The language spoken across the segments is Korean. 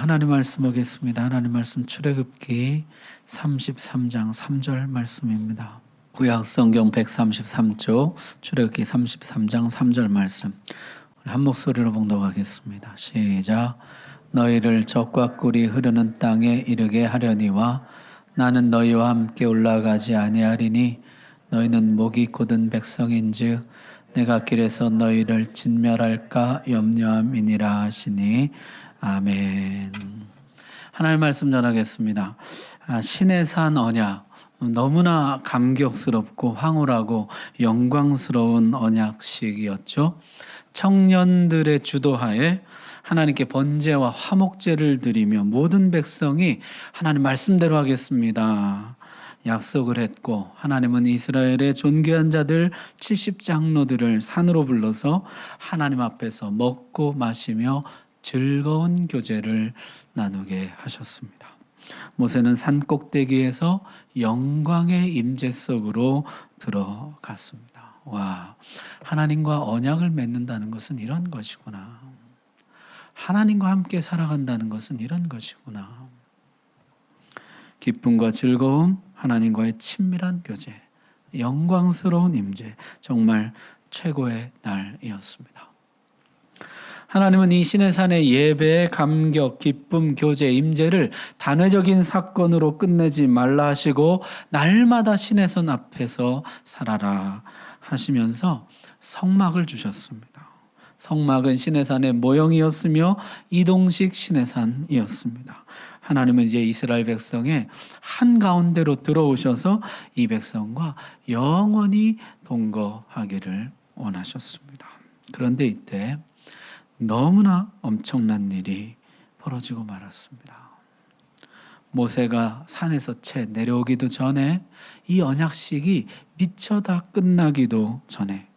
하나님 말씀 보겠습니다. 하나님 말씀 출애굽기 33장 3절 말씀입니다. 구약 성경 133쪽 출애굽기 33장 3절 말씀. 한 목소리로 봉독하겠습니다. 시작. 너희를 적과 꿀이 흐르는 땅에 이르게 하려니와 나는 너희와 함께 올라가지 아니하리니 너희는 목이 곧은 백성인즉 내가 길에서 너희를 진멸할까 염려함이니라 하시니 아멘. 하나님 말씀 전하겠습니다. 신의 산 언약, 너무나 감격스럽고 황홀하고 영광스러운 언약식이었죠. 청년들의 주도하에 하나님께 번제와 화목제를 드리며 모든 백성이 하나님 말씀대로 하겠습니다 약속을 했고, 하나님은 이스라엘의 존귀한 자들 70장로들을 산으로 불러서 하나님 앞에서 먹고 마시며 즐거운 교제를 나누게 하셨습니다. 모세는 산 꼭대기에서 영광의 임재 속으로 들어갔습니다. 와, 하나님과 언약을 맺는다는 것은 이런 것이구나. 하나님과 함께 살아간다는 것은 이런 것이구나. 기쁨과 즐거움, 하나님과의 친밀한 교제, 영광스러운 임재, 정말 최고의 날이었습니다. 하나님은 이 신의 산의 예배, 감격, 기쁨, 교제, 임재를 단회적인 사건으로 끝내지 말라 하시고 날마다 신의 산 앞에서 살아라 하시면서 성막을 주셨습니다. 성막은 신의 산의 모형이었으며 이동식 신의 산이었습니다. 하나님은 이제 이스라엘 백성의 한가운데로 들어오셔서 이 백성과 영원히 동거하기를 원하셨습니다. 그런데 이때 너무나 엄청난 일이 벌어지고 말았습니다. 모세가 산에서 채 내려오기도 전에, 이 언약식이 미처 다 끝나기도 전에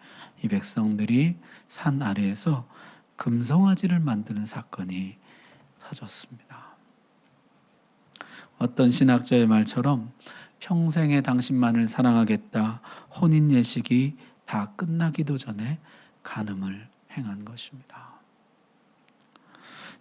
이 백성들이 산 아래에서 금송아지를 만드는 사건이 터졌습니다. 어떤 신학자의 말처럼 평생에 당신만을 사랑하겠다 혼인 예식이 다 끝나기도 전에 간음을 행한 것입니다.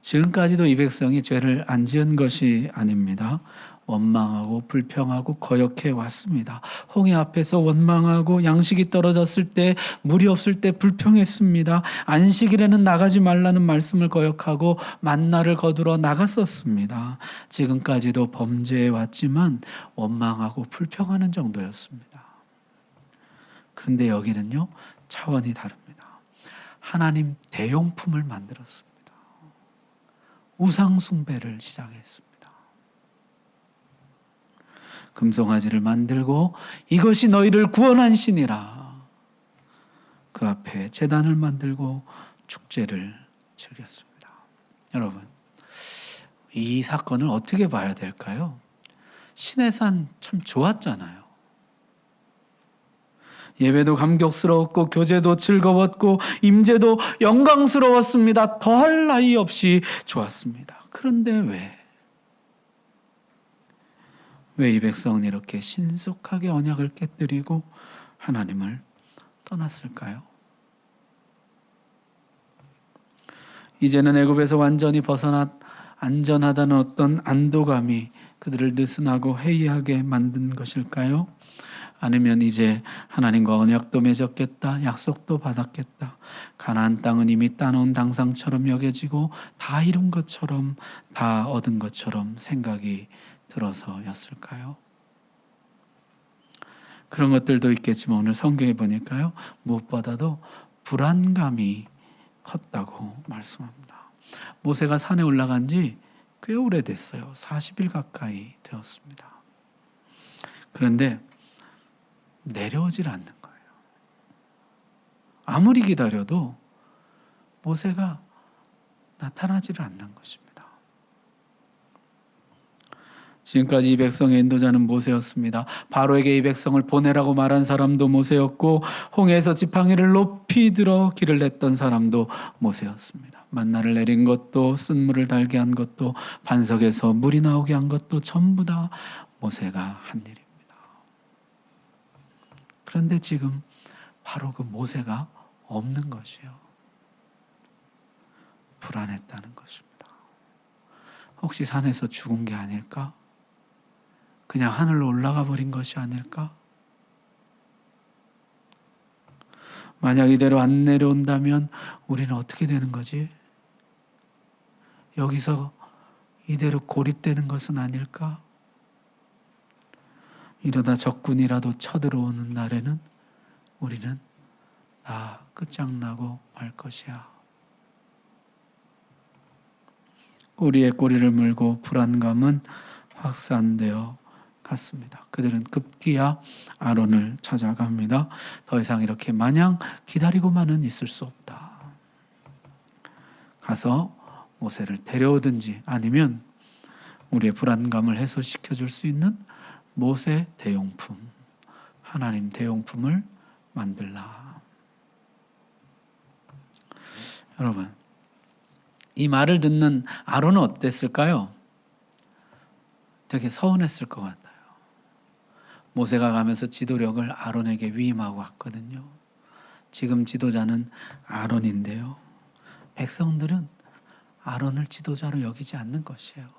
지금까지도 이 백성이 죄를 안 지은 것이 아닙니다. 원망하고 불평하고 거역해 왔습니다. 홍해 앞에서 원망하고 양식이 떨어졌을 때, 물이 없을 때 불평했습니다. 안식일에는 나가지 말라는 말씀을 거역하고 만나를 거두러 나갔었습니다. 지금까지도 범죄해 왔지만 원망하고 불평하는 정도였습니다. 그런데 여기는요, 차원이 다릅니다. 하나님 대용품을 만들었습니다. 우상 숭배를 시작했습니다. 금송아지를 만들고 이것이 너희를 구원한 신이라 그 앞에 제단을 만들고 축제를 즐겼습니다. 여러분, 이 사건을 어떻게 봐야 될까요? 신의 산 참 좋았잖아요. 예배도 감격스러웠고 교제도 즐거웠고 임재도 영광스러웠습니다. 더할 나위 없이 좋았습니다. 그런데 왜 이 백성은 이렇게 신속하게 언약을 깨뜨리고 하나님을 떠났을까요? 이제는 애굽에서 완전히 벗어나 안전하다는 어떤 안도감이 그들을 느슨하고 해이하게 만든 것일까요? 아니면 이제 하나님과 언약도 맺었겠다, 약속도 받았겠다, 가나안 땅은 이미 따놓은 당상처럼 여겨지고 다 이룬 것처럼, 다 얻은 것처럼 생각이 들어서였을까요? 그런 것들도 있겠지만 오늘 성경에 보니까요, 무엇보다도 불안감이 컸다고 말씀합니다. 모세가 산에 올라간 지 꽤 오래됐어요. 40일 가까이 되었습니다. 그런데 내려오질 않는 거예요. 아무리 기다려도 모세가 나타나지를 않는 것입니다. 지금까지 이 백성의 인도자는 모세였습니다. 바로에게 이 백성을 보내라고 말한 사람도 모세였고, 홍해에서 지팡이를 높이 들어 길을 냈던 사람도 모세였습니다. 만나를 내린 것도, 쓴물을 달게 한 것도, 반석에서 물이 나오게 한 것도 전부 다 모세가 한 일입니다. 그런데 지금 바로 그 모세가 없는 것이요, 불안했다는 것입니다. 혹시 산에서 죽은 게 아닐까? 그냥 하늘로 올라가 버린 것이 아닐까? 만약 이대로 안 내려온다면 우리는 어떻게 되는 거지? 여기서 이대로 고립되는 것은 아닐까? 이러다 적군이라도 쳐들어오는 날에는 우리는 다 끝장나고 말 것이야. 꼬리에 꼬리를 물고 불안감은 확산되어 갔습니다. 그들은 급기야 아론을 찾아갑니다. 더 이상 이렇게 마냥 기다리고만은 있을 수 없다. 가서 모세를 데려오든지 아니면 우리의 불안감을 해소시켜 줄 수 있는 모세 대용품, 하나님 대용품을 만들라. 여러분, 이 말을 듣는 아론은 어땠을까요? 되게 서운했을 것 같아요. 모세가 가면서 지도력을 아론에게 위임하고 왔거든요. 지금 지도자는 아론인데요. 백성들은 아론을 지도자로 여기지 않는 것이에요.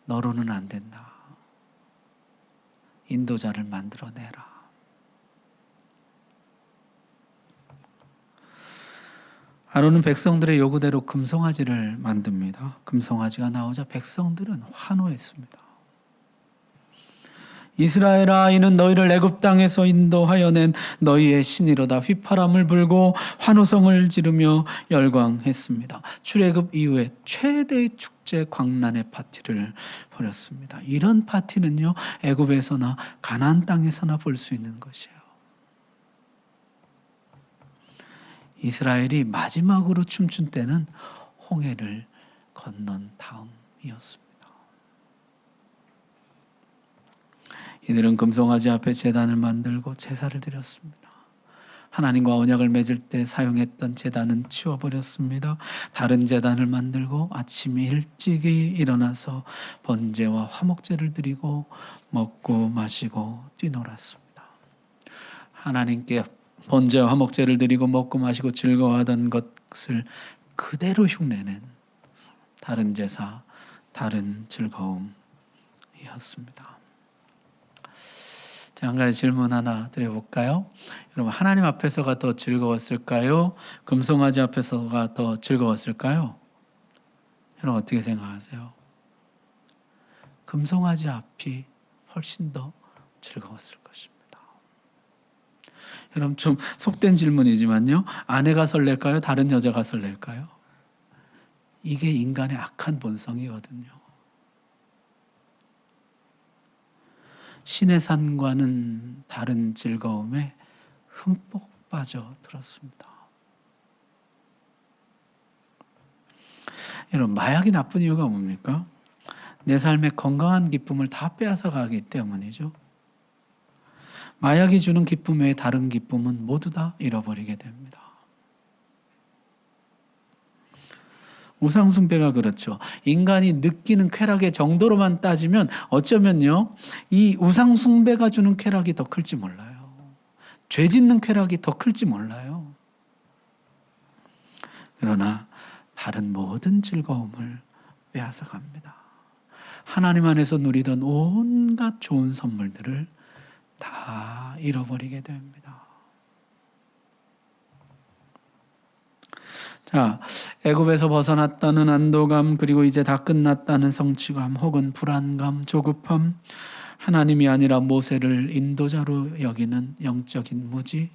너로는 안 된다. 인도자를 만들어내라. 아론은 백성들의 요구대로 금송아지를 만듭니다. 금송아지가 나오자 백성들은 환호했습니다. 이스라엘아, 이는 너희를 애굽 땅에서 인도하여 낸 너희의 신이로다. 휘파람을 불고 환호성을 지르며 열광했습니다. 출애굽 이후에 최대의 축제 광란의 파티를 벌였습니다. 이런 파티는요, 애굽에서나 가나안 땅에서나 볼 수 있는 것이에요. 이스라엘이 마지막으로 춤춘 때는 홍해를 건넌 다음이었습니다. 이들은 금송아지 앞에 제단을 만들고 제사를 드렸습니다. 하나님과 언약을 맺을 때 사용했던 제단은 치워버렸습니다. 다른 제단을 만들고 아침 일찍이 일어나서 번제와 화목제를 드리고 먹고 마시고 뛰놀았습니다. 하나님께 번제와 화목제를 드리고 먹고 마시고 즐거워하던 것을 그대로 흉내낸 다른 제사, 다른 즐거움이었습니다. 한 가지 질문 하나 드려볼까요? 여러분, 하나님 앞에서가 더 즐거웠을까요? 금송아지 앞에서가 더 즐거웠을까요? 여러분, 어떻게 생각하세요? 금송아지 앞이 훨씬 더 즐거웠을 것입니다. 여러분, 좀 속된 질문이지만요. 아내가 설렐까요? 다른 여자가 설렐까요? 이게 인간의 악한 본성이거든요. 신의 산과는 다른 즐거움에 흠뻑 빠져들었습니다. 여러분, 마약이 나쁜 이유가 뭡니까? 내 삶의 건강한 기쁨을 다 빼앗아 가기 때문이죠. 마약이 주는 기쁨 외에 다른 기쁨은 모두 다 잃어버리게 됩니다. 우상숭배가 그렇죠. 인간이 느끼는 쾌락의 정도로만 따지면 어쩌면요, 이 우상숭배가 주는 쾌락이 더 클지 몰라요. 죄 짓는 쾌락이 더 클지 몰라요. 그러나 다른 모든 즐거움을 빼앗아 갑니다. 하나님 안에서 누리던 온갖 좋은 선물들을 다 잃어버리게 됩니다. 자, 애굽에서 벗어났다는 안도감, 그리고 이제 다 끝났다는 성취감, 혹은 불안감, 조급함, 하나님이 아니라 모세를 인도자로 여기는 영적인 무지,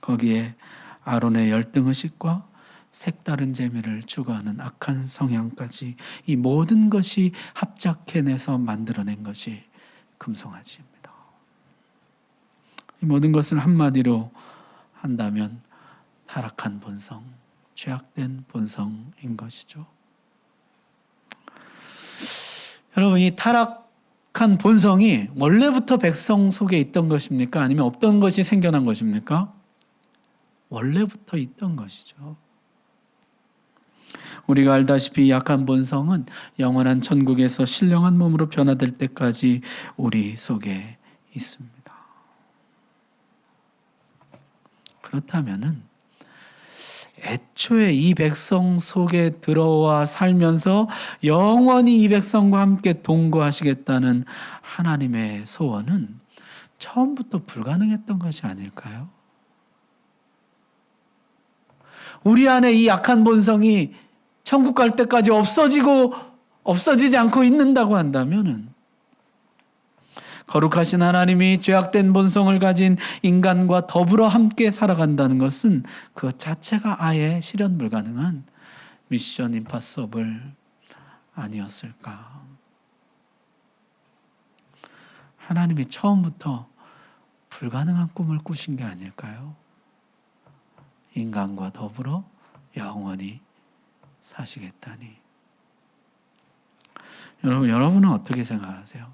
거기에 아론의 열등의식과 색다른 재미를 추구하는 악한 성향까지, 이 모든 것이 합작해내서 만들어낸 것이 금송아지입니다. 이 모든 것을 한마디로 한다면 타락한 본성, 죄악된 본성인 것이죠. 여러분, 이 타락한 본성이 원래부터 백성 속에 있던 것입니까? 아니면 없던 것이 생겨난 것입니까? 원래부터 있던 것이죠. 우리가 알다시피 약한 본성은 영원한 천국에서 신령한 몸으로 변화될 때까지 우리 속에 있습니다. 그렇다면은 애초에 이 백성 속에 들어와 살면서 영원히 이 백성과 함께 동거하시겠다는 하나님의 소원은 처음부터 불가능했던 것이 아닐까요? 우리 안에 이 약한 본성이 천국 갈 때까지 없어지지 않고 있는다고 한다면은 거룩하신 하나님이 죄악된 본성을 가진 인간과 더불어 함께 살아간다는 것은 그 자체가 아예 실현 불가능한 미션 임파서블 아니었을까? 하나님이 처음부터 불가능한 꿈을 꾸신 게 아닐까요? 인간과 더불어 영원히 사시겠다니. 여러분은 어떻게 생각하세요?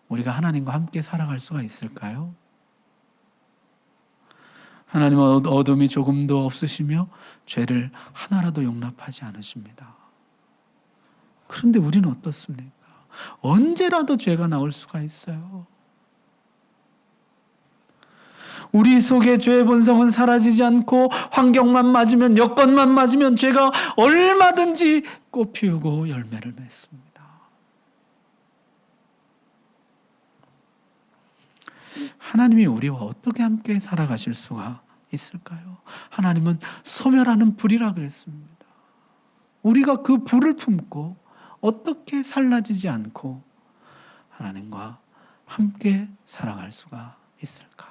우리가 하나님과 함께 살아갈 수가 있을까요? 하나님은 어둠이 조금도 없으시며 죄를 하나라도 용납하지 않으십니다. 그런데 우리는 어떻습니까? 언제라도 죄가 나올 수가 있어요. 우리 속의 죄의 본성은 사라지지 않고 환경만 맞으면, 여건만 맞으면 죄가 얼마든지 꽃 피우고 열매를 맺습니다. 하나님이 우리와 어떻게 함께 살아가실 수가 있을까요? 하나님은 소멸하는 불이라 그랬습니다. 우리가 그 불을 품고 어떻게 살라지지 않고 하나님과 함께 살아갈 수가 있을까?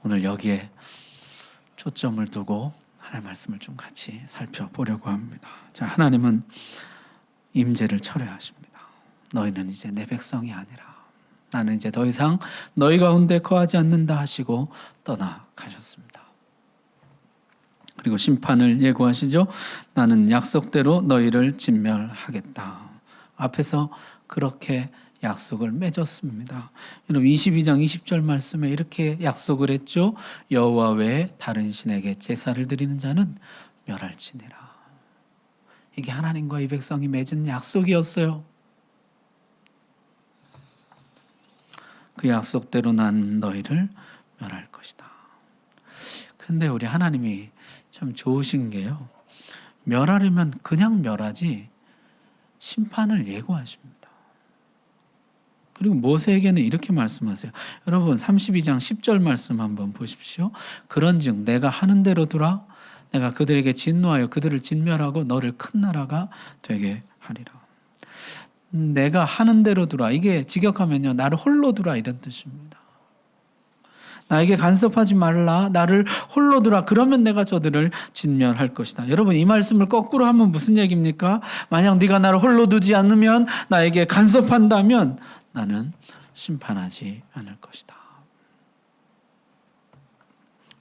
오늘 여기에 초점을 두고 하나님의 말씀을 좀 같이 살펴보려고 합니다. 자, 하나님은 임재를 철회하십니다. 너희는 이제 내 백성이 아니라 나는 이제 더 이상 너희 가운데 거하지 않는다 하시고 떠나가셨습니다. 그리고 심판을 예고하시죠. 나는 약속대로 너희를 진멸하겠다. 앞에서 그렇게 약속을 맺었습니다. 여러분 22장 20절 말씀에 이렇게 약속을 했죠. 여호와 외에 다른 신에게 제사를 드리는 자는 멸할지니라. 이게 하나님과 이 백성이 맺은 약속이었어요. 그 약속대로 난 너희를 멸할 것이다. 그런데 우리 하나님이 참 좋으신 게요. 멸하려면 그냥 멸하지 심판을 예고하십니다. 그리고 모세에게는 이렇게 말씀하세요. 여러분 32장 10절 말씀 한번 보십시오. 그런즉 내가 하는 대로 두라. 내가 그들에게 진노하여 그들을 진멸하고 너를 큰 나라가 되게 하리라. 내가 하는 대로 두라. 이게 직역하면요. 나를 홀로 두라 이런 뜻입니다. 나에게 간섭하지 말라. 나를 홀로 두라. 그러면 내가 저들을 진멸할 것이다. 여러분 이 말씀을 거꾸로 하면 무슨 얘기입니까? 만약 네가 나를 홀로 두지 않으면, 나에게 간섭한다면 나는 심판하지 않을 것이다.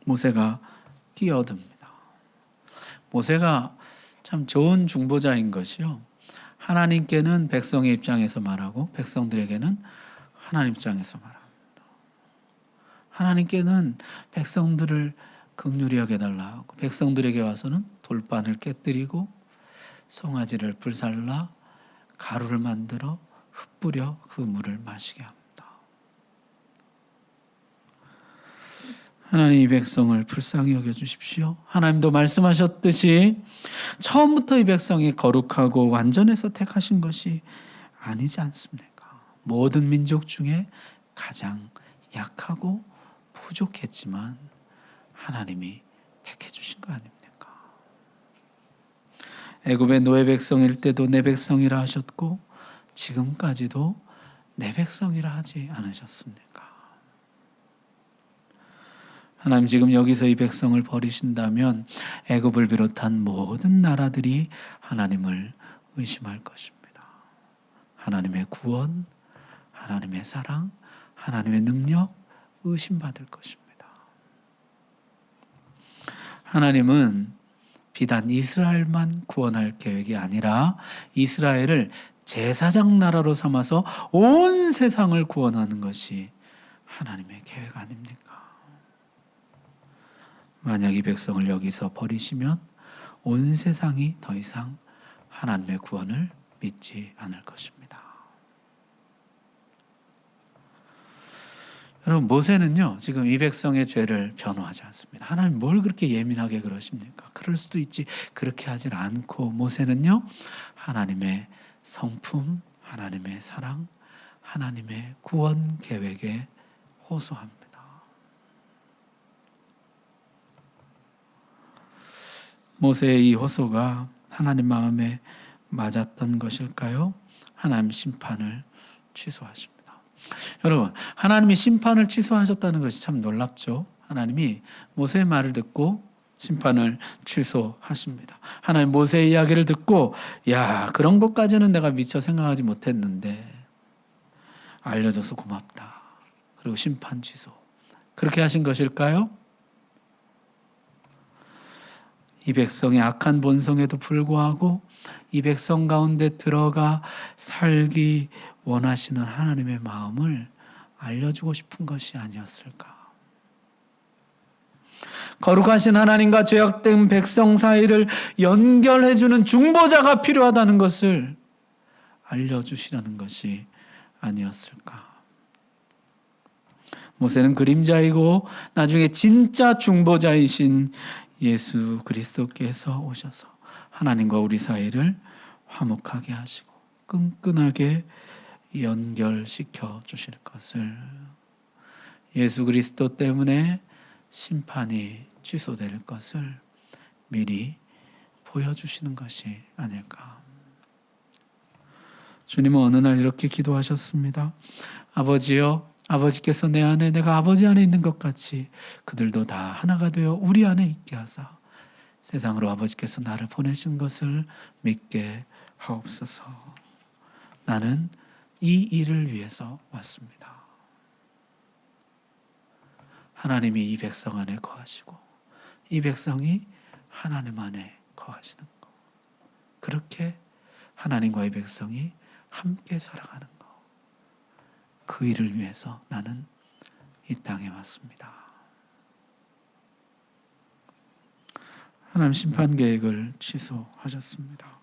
모세가 끼어듭니다. 모세가 참 좋은 중보자인 것이요. 하나님께는 백성의 입장에서 말하고 백성들에게는 하나님 입장에서 말합니다. 하나님께는 백성들을 긍휼히 여겨달라 하고 백성들에게 와서는 돌판을 깨뜨리고 송아지를 불살라 가루를 만들어 흩뿌려 그 물을 마시게 합니다. 하나님 이 백성을 불쌍히 여겨주십시오. 하나님도 말씀하셨듯이 처음부터 이 백성이 거룩하고 완전해서 택하신 것이 아니지 않습니까? 모든 민족 중에 가장 약하고 부족했지만 하나님이 택해 주신 거 아닙니까? 애굽의 노예 백성일 때도 내 백성이라 하셨고 지금까지도 내 백성이라 하지 않으셨습니까? 하나님 지금 여기서 이 백성을 버리신다면 애굽을 비롯한 모든 나라들이 하나님을 의심할 것입니다. 하나님의 구원, 하나님의 사랑, 하나님의 능력 의심받을 것입니다. 하나님은 비단 이스라엘만 구원할 계획이 아니라 이스라엘을 제사장 나라로 삼아서 온 세상을 구원하는 것이 하나님의 계획 아닙니까? 만약 이 백성을 여기서 버리시면 온 세상이 더 이상 하나님의 구원을 믿지 않을 것입니다. 여러분, 모세는요 지금 이 백성의 죄를 변호하지 않습니다. 하나님 뭘 그렇게 예민하게 그러십니까? 그럴 수도 있지. 그렇게 하질 않고 모세는요 하나님의 성품, 하나님의 사랑, 하나님의 구원 계획에 호소합니다. 모세의 이 호소가 하나님 마음에 맞았던 것일까요? 하나님 심판을 취소하십니다. 여러분, 하나님이 심판을 취소하셨다는 것이 참 놀랍죠. 하나님이 모세의 말을 듣고 심판을 취소하십니다. 하나님 모세의 이야기를 듣고 야, 그런 것까지는 내가 미처 생각하지 못했는데 알려줘서 고맙다. 그리고 심판 취소. 그렇게 하신 것일까요? 이 백성의 악한 본성에도 불구하고 이 백성 가운데 들어가 살기 원하시는 하나님의 마음을 알려주고 싶은 것이 아니었을까? 거룩하신 하나님과 죄악된 백성 사이를 연결해주는 중보자가 필요하다는 것을 알려주시려는 것이 아니었을까? 모세는 그림자이고 나중에 진짜 중보자이신 예수 그리스도께서 오셔서 하나님과 우리 사이를 화목하게 하시고 끈끈하게 연결시켜 주실 것을, 예수 그리스도 때문에 심판이 취소될 것을 미리 보여주시는 것이 아닐까. 주님은 어느 날 이렇게 기도하셨습니다. 아버지여, 아버지께서 내 안에 내가 아버지 안에 있는 것 같이 그들도 다 하나가 되어 우리 안에 있게 하사 세상으로 아버지께서 나를 보내신 것을 믿게 하옵소서. 나는 이 일을 위해서 왔습니다. 하나님이 이 백성 안에 거하시고 이 백성이 하나님 안에 거하시는 것, 그렇게 하나님과 이 백성이 함께 살아가는 것, 그 일을 위해서 나는 이 땅에 왔습니다. 하나님 심판 계획을 취소하셨습니다.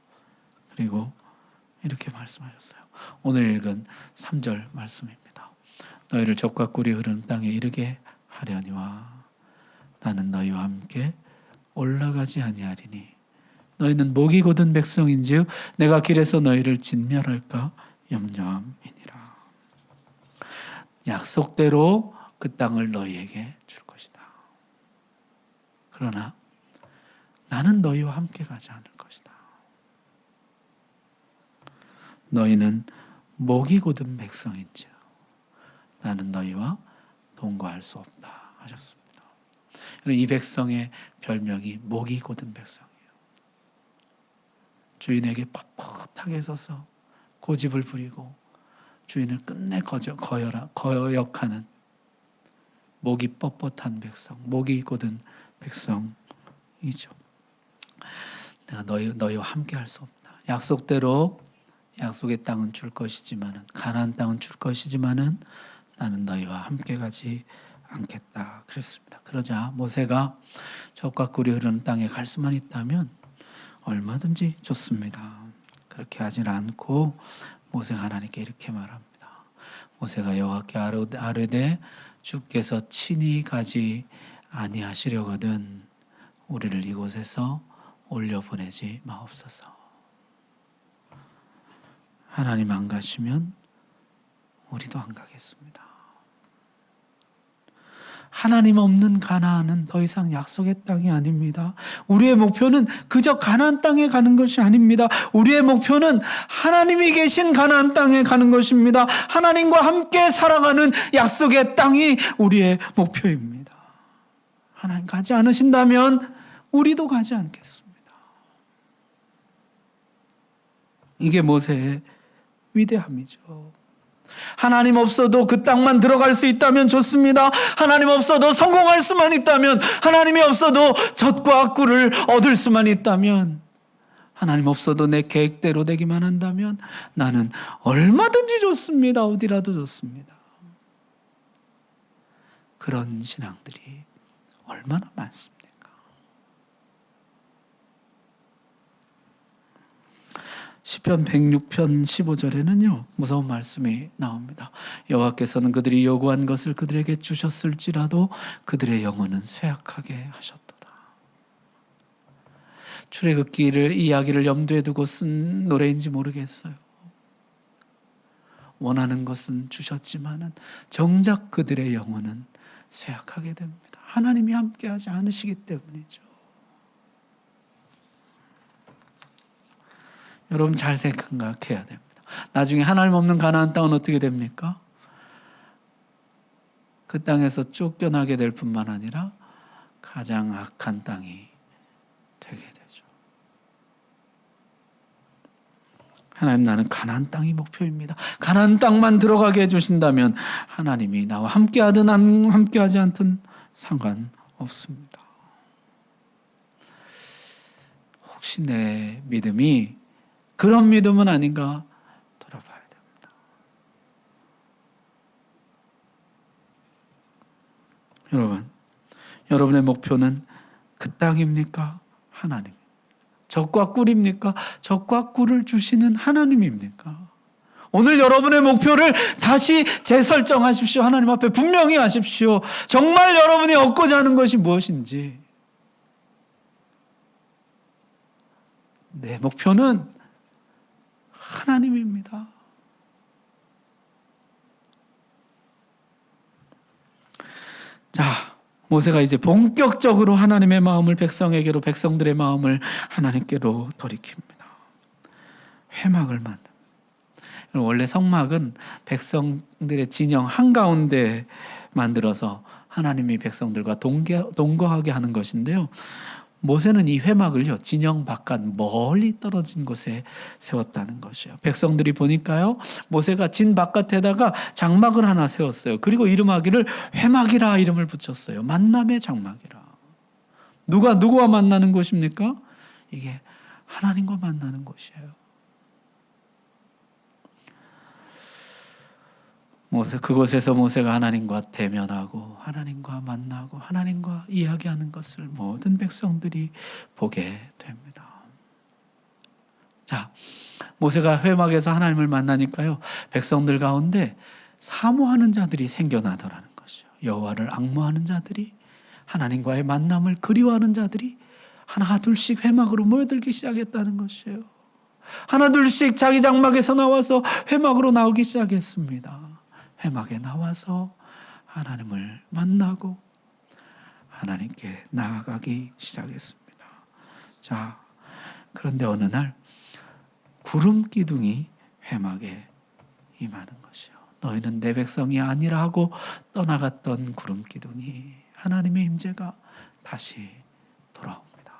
그리고 이렇게 말씀하셨어요. 오늘 읽은 3절 말씀입니다. 너희를 적과 꿀이 흐르는 땅에 이르게 하려니와 나는 너희와 함께 올라가지 아니하리니 너희는 목이 곧은 백성인즉 내가 길에서 너희를 진멸할까 염려함이니라. 약속대로 그 땅을 너희에게 줄 것이다. 그러나 나는 너희와 함께 가지 않을 것이다. 너희는 목이 곧은 백성인즉 나는 너희와 동거할 수 없다 하셨습니다. 이 백성의 별명이 목이 곧은 백성이에요. 주인에게 뻣뻣하게 서서 고집을 부리고 주인을 끝내 거역하는 목이 뻣뻣한 백성, 목이 곧은 백성이죠. 내가 너희와 함께 할 수 없다. 약속대로 약속의 땅은 줄 것이지만은, 가나안 땅은 줄 것이지만은 나는 너희와 함께 가지 않겠다 그랬습니다. 그러자 모세가 적과 꿀이 흐르는 땅에 갈 수만 있다면 얼마든지 좋습니다. 그렇게 하질 않고 모세가 하나님께 이렇게 말합니다. 모세가 여호와께 아뢰되 주께서 친히 가지 아니하시려거든 우리를 이곳에서 올려보내지 마옵소서. 하나님 안 가시면 우리도 안 가겠습니다. 하나님 없는 가나안은 더 이상 약속의 땅이 아닙니다. 우리의 목표는 그저 가나안 땅에 가는 것이 아닙니다. 우리의 목표는 하나님이 계신 가나안 땅에 가는 것입니다. 하나님과 함께 살아가는 약속의 땅이 우리의 목표입니다. 하나님 가지 않으신다면 우리도 가지 않겠습니다. 이게 모세의 위대함이죠. 하나님 없어도 그 땅만 들어갈 수 있다면 좋습니다. 하나님 없어도 성공할 수만 있다면, 하나님이 없어도 젖과 꿀을 얻을 수만 있다면, 하나님 없어도 내 계획대로 되기만 한다면 나는 얼마든지 좋습니다. 어디라도 좋습니다. 그런 신앙들이 얼마나 많습니까? 시편 106편 15절에는요 무서운 말씀이 나옵니다. 여호와께서는 그들이 요구한 것을 그들에게 주셨을지라도 그들의 영혼은 쇠약하게 하셨도다. 출애굽기를 이야기를 염두에 두고 쓴 노래인지 모르겠어요. 원하는 것은 주셨지만은 정작 그들의 영혼은 쇠약하게 됩니다. 하나님이 함께하지 않으시기 때문이죠. 여러분 잘 생각해야 됩니다. 나중에 하나님 없는 가나안 땅은 어떻게 됩니까? 그 땅에서 쫓겨나게 될 뿐만 아니라 가장 악한 땅이 되게 되죠. 하나님, 나는 가나안 땅이 목표입니다. 가나안 땅만 들어가게 해주신다면 하나님이 나와 함께하든 함께하지 않든 상관없습니다. 혹시 내 믿음이 그런 믿음은 아닌가 돌아봐야 됩니다. 여러분, 여러분의 목표는 그 땅입니까? 하나님. 적과 꿀입니까? 적과 꿀을 주시는 하나님입니까? 오늘 여러분의 목표를 다시 재설정하십시오. 하나님 앞에 분명히 하십시오. 정말 여러분이 얻고자 하는 것이 무엇인지. 내 목표는 하나님입니다. 자, 모세가 이제 본격적으로 하나님의 마음을 백성에게로, 백성들의 마음을 하나님께로 돌이킵니다. 회막을 만듭니다. 원래 성막은 백성들의 진영 한가운데 만들어서 하나님이 백성들과 동거하게 하는 것인데요. 모세는 이 회막을요, 진영 바깥 멀리 떨어진 곳에 세웠다는 것이에요. 백성들이 보니까요, 모세가 진 바깥에다가 장막을 하나 세웠어요. 그리고 이름하기를 회막이라 이름을 붙였어요. 만남의 장막이라. 누가 누구와 만나는 곳입니까? 이게 하나님과 만나는 곳이에요. 그곳에서 모세가 하나님과 대면하고 하나님과 만나고 하나님과 이야기하는 것을 모든 백성들이 보게 됩니다. 자, 모세가 회막에서 하나님을 만나니까요, 백성들 가운데 사모하는 자들이 생겨나더라는 것이요. 여호와를 앙모하는 자들이, 하나님과의 만남을 그리워하는 자들이 하나 둘씩 회막으로 모여들기 시작했다는 것이에요. 하나 둘씩 자기 장막에서 나와서 회막으로 나오기 시작했습니다. 회막에 나와서 하나님을 만나고 하나님께 나아가기 시작했습니다. 자, 그런데 어느 날 구름 기둥이 회막에 임하는 것이요. 너희는 내 백성이 아니라 하고 떠나갔던 구름 기둥이, 하나님의 임재가 다시 돌아옵니다.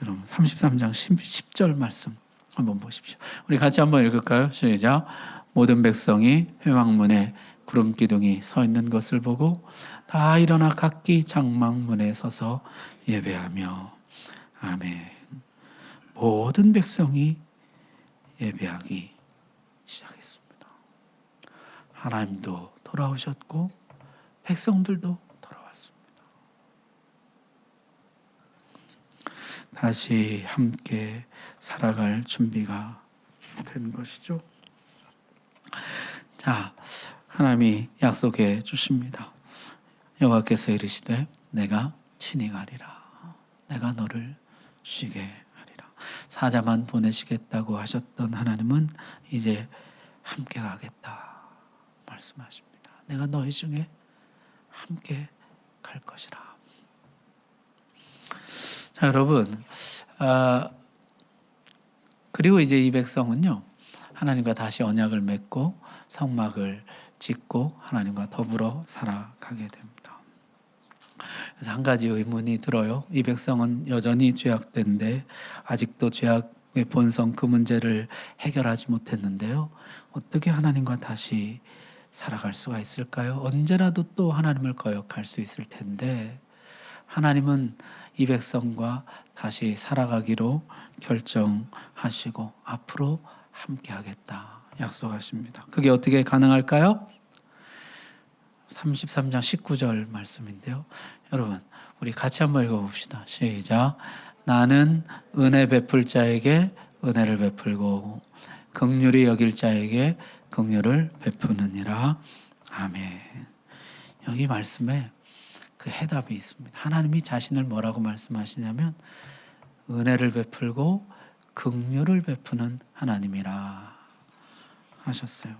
여러분 33장 10절 말씀 한번 보십시오. 우리 같이 한번 읽을까요? 시작. 모든 백성이 회막문에 구름 기둥이 서 있는 것을 보고 다 일어나 각기 장막문에 서서 예배하며 아멘. 모든 백성이 예배하기 시작했습니다. 하나님도 돌아오셨고 백성들도 돌아왔습니다. 다시 함께 살아갈 준비가 된 것이죠. 자, 하나님이 약속해 주십니다. 여호와께서 이르시되 내가 친히 가리라. 내가 너를 쉬게 하리라. 사자만 보내시겠다고 하셨던 하나님은 이제 함께 가겠다 말씀하십니다. 내가 너희 중에 함께 갈 것이라. 자, 여러분, 그리고 이제 이 백성은요, 하나님과 다시 언약을 맺고 성막을 짓고 하나님과 더불어 살아가게 됩니다. 그래서 한 가지 의문이 들어요. 이 백성은 여전히 죄악된데 아직도 죄악의 본성 그 문제를 해결하지 못했는데요. 어떻게 하나님과 다시 살아갈 수가 있을까요? 언제라도 또 하나님을 거역할 수 있을 텐데 하나님은 이 백성과 다시 살아가기로 결정하시고 앞으로 함께 하겠다 약속하십니다. 그게 어떻게 가능할까요? 33장 19절 말씀인데요. 여러분, 우리 같이 한번 읽어봅시다. 시작. 나는 은혜 베풀 자에게 은혜를 베풀고 긍휼히 여길 자에게 긍휼을 베푸느니라. 아멘. 여기 말씀에 그 해답이 있습니다. 하나님이 자신을 뭐라고 말씀하시냐면 은혜를 베풀고 긍휼을 베푸는 하나님이라 하셨어요.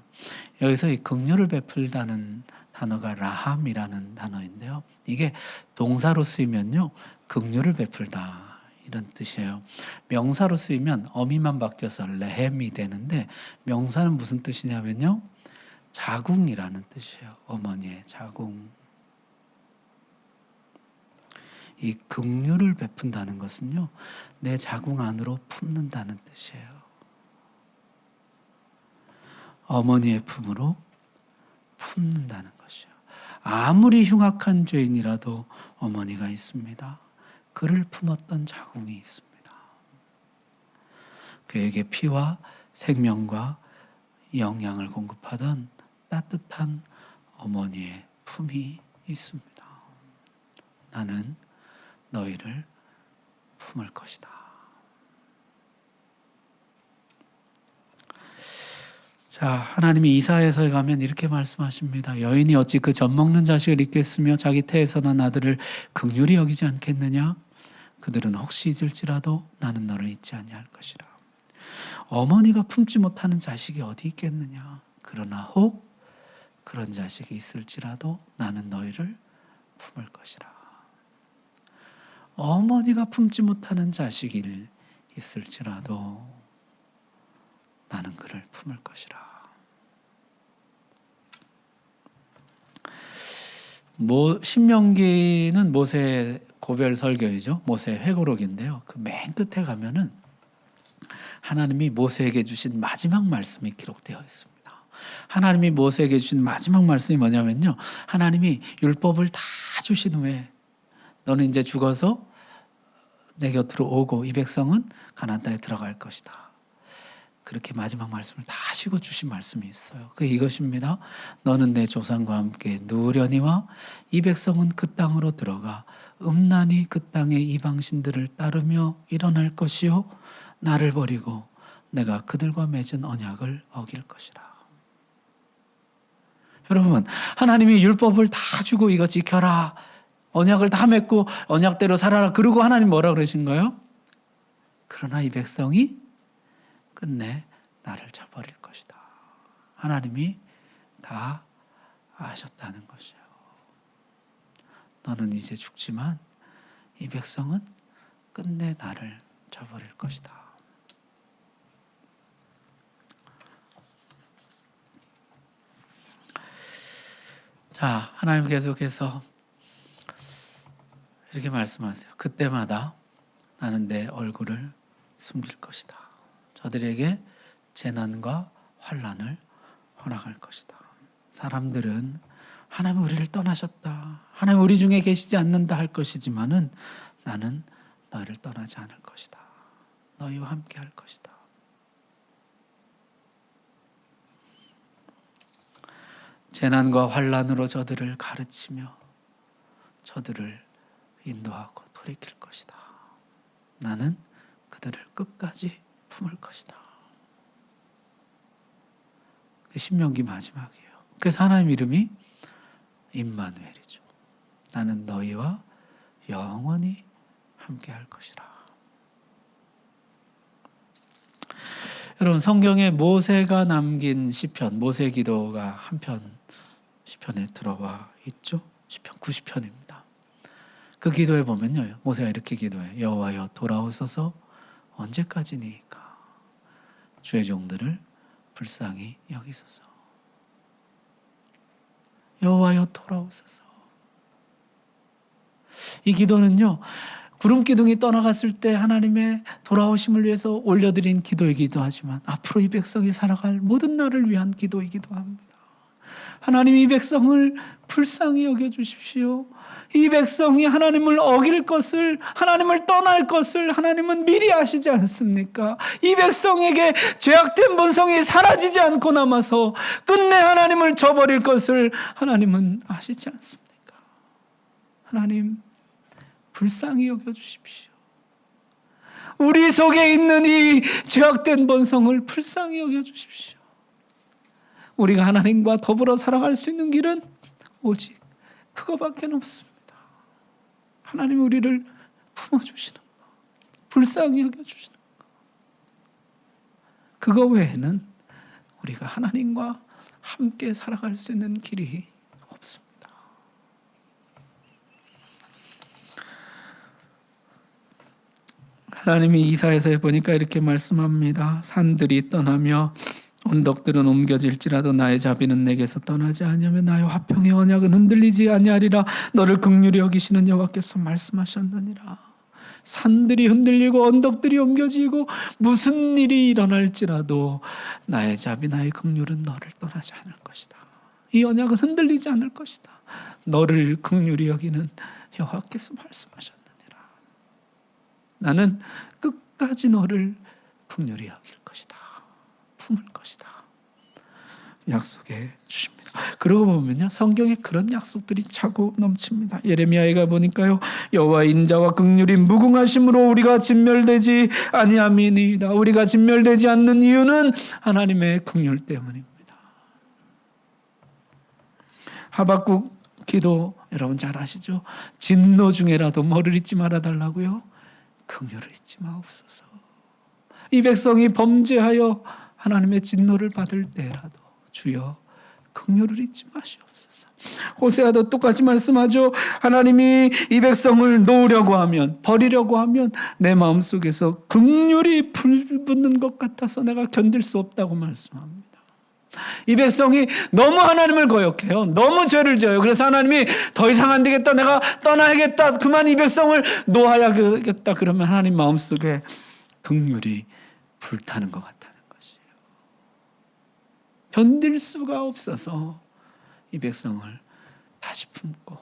여기서 이 긍휼을 베풀다는 단어가 라함이라는 단어인데요. 이게 동사로 쓰이면요, 긍휼을 베풀다 이런 뜻이에요. 명사로 쓰이면 어미만 바뀌어서 레헴이 되는데 명사는 무슨 뜻이냐면요, 자궁이라는 뜻이에요. 어머니의 자궁. 이 긍휼을 베푼다는 것은요, 내 자궁 안으로 품는다는 뜻이에요. 어머니의 품으로 품는다는 것이요. 아무리 흉악한 죄인이라도 어머니가 있습니다. 그를 품었던 자궁이 있습니다. 그에게 피와 생명과 영양을 공급하던 따뜻한 어머니의 품이 있습니다. 나는 너희를 품을 것이다. 자, 하나님이 이사야서에 가면 이렇게 말씀하십니다. 여인이 어찌 그 젖 먹는 자식을 잊겠으며 자기 태에서 난 아들을 긍휼히 여기지 않겠느냐? 그들은 혹시 잊을지라도 나는 너를 잊지 아니할 것이라. 어머니가 품지 못하는 자식이 어디 있겠느냐? 그러나 혹 그런 자식이 있을지라도 나는 너희를 품을 것이라. 어머니가 품지 못하는 자식이 있을지라도 나는 그를 품을 것이라. 신명기는 모세 고별 설교이죠. 모세 회고록인데요. 그 맨 끝에 가면은 하나님이 모세에게 주신 마지막 말씀이 기록되어 있습니다. 하나님이 모세에게 주신 마지막 말씀이 뭐냐면요, 하나님이 율법을 다 주신 후에 너는 이제 죽어서 내 곁으로 오고 이 백성은 가나안 땅에 들어갈 것이다. 그렇게 마지막 말씀을 다 하시고 주신 말씀이 있어요. 그게 이것입니다. 너는 내 조상과 함께 누우려니와 이 백성은 그 땅으로 들어가 음란히 그 땅의 이방신들을 따르며 일어날 것이요 나를 버리고 내가 그들과 맺은 언약을 어길 것이라. 여러분, 하나님이 율법을 다 주고 이거 지켜라, 언약을 다 맺고 언약대로 살아라, 그러고 하나님 뭐라 그러신가요? 그러나 이 백성이 끝내 나를 저버릴 것이다. 하나님이 다 아셨다는 것이에요. 너는 이제 죽지만 이 백성은 끝내 나를 저버릴 것이다. 자, 하나님 계속해서 이렇게 말씀하세요. 그때마다 나는 내 얼굴을 숨길 것이다. 저들에게 재난과 환난을 허락할 것이다. 사람들은 하나님 우리를 떠나셨다, 하나님 우리 중에 계시지 않는다 할 것이지만은 나는 너희를 떠나지 않을 것이다. 너희와 함께 할 것이다. 재난과 환난으로 저들을 가르치며 저들을 인도하고 돌이킬 것이다. 나는 그들을 끝까지 품을 것이다. 신명기 마지막이에요. 그래서 하나님 이름이 임마누엘이죠. 나는 너희와 영원히 함께 할 것이라. 여러분, 성경에 모세가 남긴 시편, 모세 기도가 한편 시편에 들어와 있죠. 시편 90편입니다. 그 기도에 보면요, 모세가 이렇게 기도해요. 여호와여 돌아오소서, 언제까지니까 주의 종들을 불쌍히 여기소서. 여호와여 돌아오소서. 이 기도는요, 구름 기둥이 떠나갔을 때 하나님의 돌아오심을 위해서 올려드린 기도이기도 하지만 앞으로 이 백성이 살아갈 모든 날을 위한 기도이기도 합니다. 하나님, 이 백성을 불쌍히 여겨주십시오. 이 백성이 하나님을 어길 것을, 하나님을 떠날 것을 하나님은 미리 아시지 않습니까? 이 백성에게 죄악된 본성이 사라지지 않고 남아서 끝내 하나님을 저버릴 것을 하나님은 아시지 않습니까? 하나님, 불쌍히 여겨주십시오. 우리 속에 있는 이 죄악된 본성을 불쌍히 여겨주십시오. 우리가 하나님과 더불어 살아갈 수 있는 길은 오직 그거밖에 없습니다. 하나님 우리를 품어주시는 것, 불쌍히 여겨주시는 것. 그거 외에는 우리가 하나님과 함께 살아갈 수 있는 길이 없습니다. 하나님이 이사야서에 보니까 이렇게 말씀합니다. 산들이 떠나며 언덕들은 옮겨질지라도 나의 자비는 내게서 떠나지 아니하며 나의 화평의 언약은 흔들리지 아니하리라. 너를 긍휼히 여기시는 여호와께서 말씀하셨느니라. 산들이 흔들리고 언덕들이 옮겨지고 무슨 일이 일어날지라도 나의 자비 나의 긍휼은 너를 떠나지 않을 것이다. 이 언약은 흔들리지 않을 것이다. 너를 긍휼히 여기는 여호와께서 말씀하셨느니라. 나는 끝까지 너를 긍휼히 여길 것이다. 품을 것이다. 약속해 주십니다. 그러고 보면요, 성경에 그런 약속들이 차고 넘칩니다. 예레미야가 보니까요, 여호와의 인자와 긍휼이 무궁하심으로 우리가 진멸되지 아니함이니이다. 우리가 진멸되지 않는 이유는 하나님의 긍휼 때문입니다. 하박국 기도 여러분 잘 아시죠? 진노 중에라도 뭐를 잊지 말아 달라고요? 긍휼을 잊지 마옵소서. 이 백성이 범죄하여 하나님의 진노를 받을 때라도 주여 긍휼을 잊지 마시옵소서. 호세아도 똑같이 말씀하죠. 하나님이 이 백성을 놓으려고 하면, 버리려고 하면 내 마음속에서 긍휼이 불붙는 것 같아서 내가 견딜 수 없다고 말씀합니다. 이 백성이 너무 하나님을 거역해요. 너무 죄를 지어요. 그래서 하나님이 더 이상 안 되겠다, 내가 떠나야겠다, 그만 이 백성을 놓아야겠다 그러면 하나님 마음속에 긍휼이 불타는 것 같아요. 견딜 수가 없어서 이 백성을 다시 품고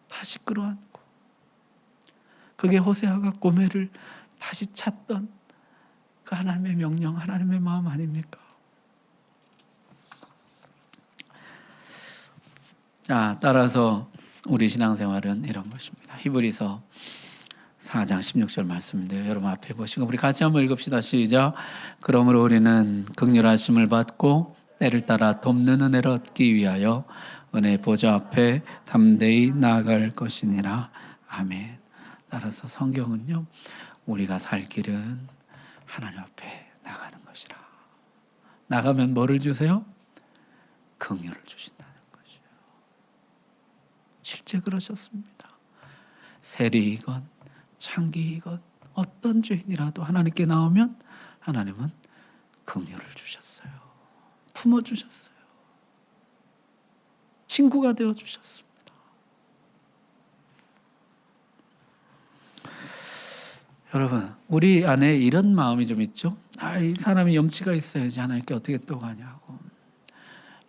다시 끌어안고, 그게 호세아가 고멜을 다시 찾던 그 하나님의 명령, 하나님의 마음 아닙니까? 자, 따라서 우리 신앙생활은 이런 것입니다. 히브리서 4장 16절 말씀인데요. 여러분 앞에 보시고 우리 같이 한번 읽읍시다. 시작. 그러므로 우리는 긍휼하심을 받고 때를 따라 돕는 은혜를 얻기 위하여 은혜 보좌 앞에 담대히 나아갈 것이니라. 아멘. 따라서 성경은요, 우리가 살 길은 하나님 앞에 나가는 것이라. 나가면 뭐를 주세요? 긍휼을 주신다는 것이에요. 실제 그러셨습니다. 세리이건 창기이건 어떤 죄인이라도 하나님께 나오면 하나님은 긍휼을 주셨어요. 품어주셨어요. 친구가 되어주셨습니다. 여러분, 우리 안에 이런 마음이 좀 있죠? 이 사람이 염치가 있어야지 하나님께 어떻게 또 가냐고.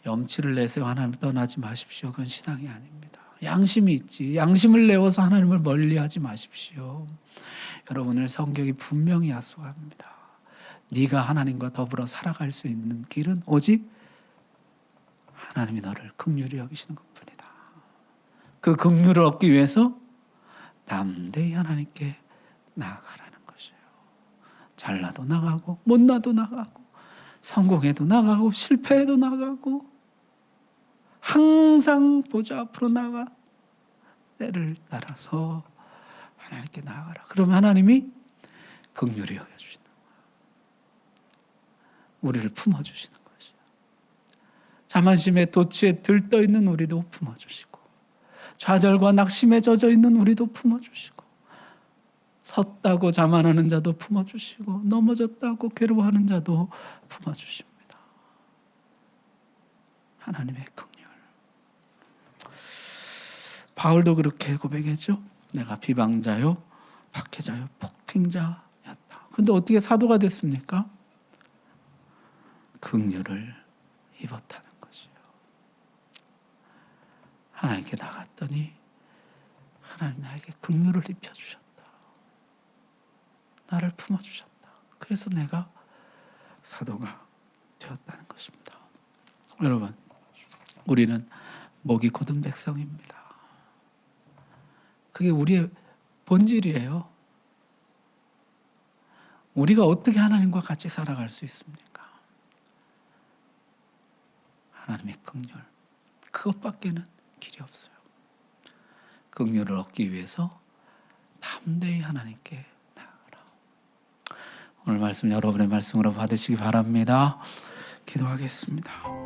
염치를 내세요. 하나님 떠나지 마십시오. 그건 신앙이 아닙니다. 양심이 있지. 양심을 내어서 하나님을 멀리하지 마십시오. 여러분을 성경이 분명히 약속합니다. 네가 하나님과 더불어 살아갈 수 있는 길은 오직 하나님이 너를 긍휼히 여기시는 것뿐이다. 그 긍휼을 얻기 위해서 담대히 하나님께 나아가라는 것이에요. 잘나도 나가고 못나도 나가고 성공해도 나가고 실패해도 나가고 항상 보좌 앞으로 나가 때를 따라서 하나님께 나아가라. 그러면 하나님이 긍휼히 여겨주신다. 우리를 품어주시는 것이에요. 자만심에 도취에 들떠있는 우리도 품어주시고, 좌절과 낙심에 젖어있는 우리도 품어주시고, 섰다고 자만하는 자도 품어주시고, 넘어졌다고 괴로워하는 자도 품어주십니다. 하나님의 긍휼. 바울도 그렇게 고백했죠. 내가 비방자요, 박해자요, 폭행자였다. 그런데 어떻게 사도가 됐습니까? 긍휼을 입었다는 것이에요. 하나님께 나갔더니 하나님 나에게 긍휼을 입혀주셨다. 나를 품어주셨다. 그래서 내가 사도가 되었다는 것입니다. 여러분, 우리는 목이 곧은 백성입니다. 그게 우리의 본질이에요. 우리가 어떻게 하나님과 같이 살아갈 수 있습니까? 하나님의 긍휼, 그것밖에는 길이 없어요. 긍휼을 얻기 위해서 담대히 하나님께 나아가라. 오늘 말씀 여러분의 말씀으로 받으시기 바랍니다. 기도하겠습니다.